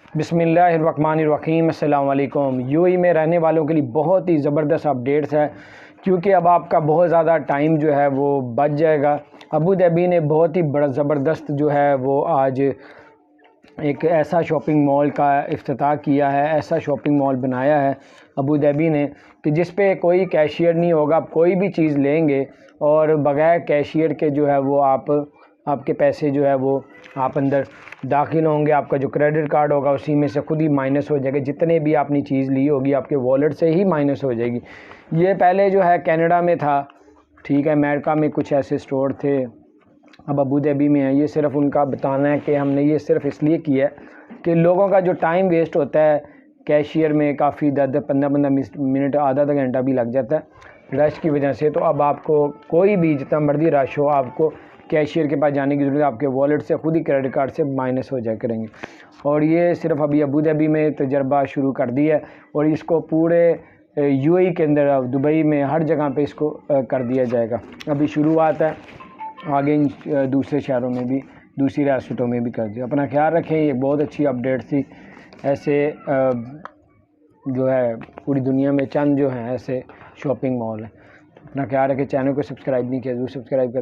बिस्मिल्लाहिर्रहमानिर्रहीम। अस्सलाम वालेकुम। यूएई में रहने वालों के लिए बहुत ही ज़बरदस्त अपडेट्स है, क्योंकि अब आपका बहुत ज़्यादा टाइम जो है वो बच जाएगा। अबू धाबी ने बहुत ही बड़ा ज़बरदस्त जो है वो आज एक ऐसा शॉपिंग मॉल का इफ्तिताह किया है, ऐसा शॉपिंग मॉल बनाया है अबू धाबी ने कि जिस पे कोई कैशियर नहीं होगा। आप कोई भी चीज़ लेंगे और बग़ैर कैशियर के जो है वो आपके पैसे जो है वो आप अंदर दाखिल होंगे। आपका जो क्रेडिट कार्ड होगा उसी में से खुद ही माइनस हो जाएगा। जितने भी आपने चीज़ ली होगी आपके वॉलेट से ही माइनस हो जाएगी। ये पहले जो है कनाडा में था, ठीक है, अमेरिका में कुछ ऐसे स्टोर थे, अब अबू धाबी में है। ये सिर्फ उनका बताना है कि हमने ये सिर्फ इसलिए किया है कि लोगों का जो टाइम वेस्ट होता है कैशियर में, काफ़ी 10-15 मिनट, आधा घंटा भी लग जाता है रश की वजह से। तो अब आपको कोई भी जितना मर्जी रश हो, आपको कैशियर के पास जाने की ज़रूरत है। आपके वॉलेट से खुद ही क्रेडिट कार्ड से माइनस हो जाया करेंगे। और ये सिर्फ अभी अबू धाबी में तजर्बा शुरू कर दिया है और इसको पूरे यूएई के अंदर, दुबई में, हर जगह पे इसको कर दिया जाएगा। अभी शुरुआत है, आगे दूसरे शहरों में भी, दूसरी रियासतों में भी कर दिया। अपना ख्याल रखें। ये बहुत अच्छी अपडेट थी। ऐसे जो है पूरी दुनिया में चंद जो हैं ऐसे शॉपिंग मॉल हैं। अपना ख्याल रखें। चैनल को सब्सक्राइब नहीं किया, ज़रूर सब्सक्राइब कर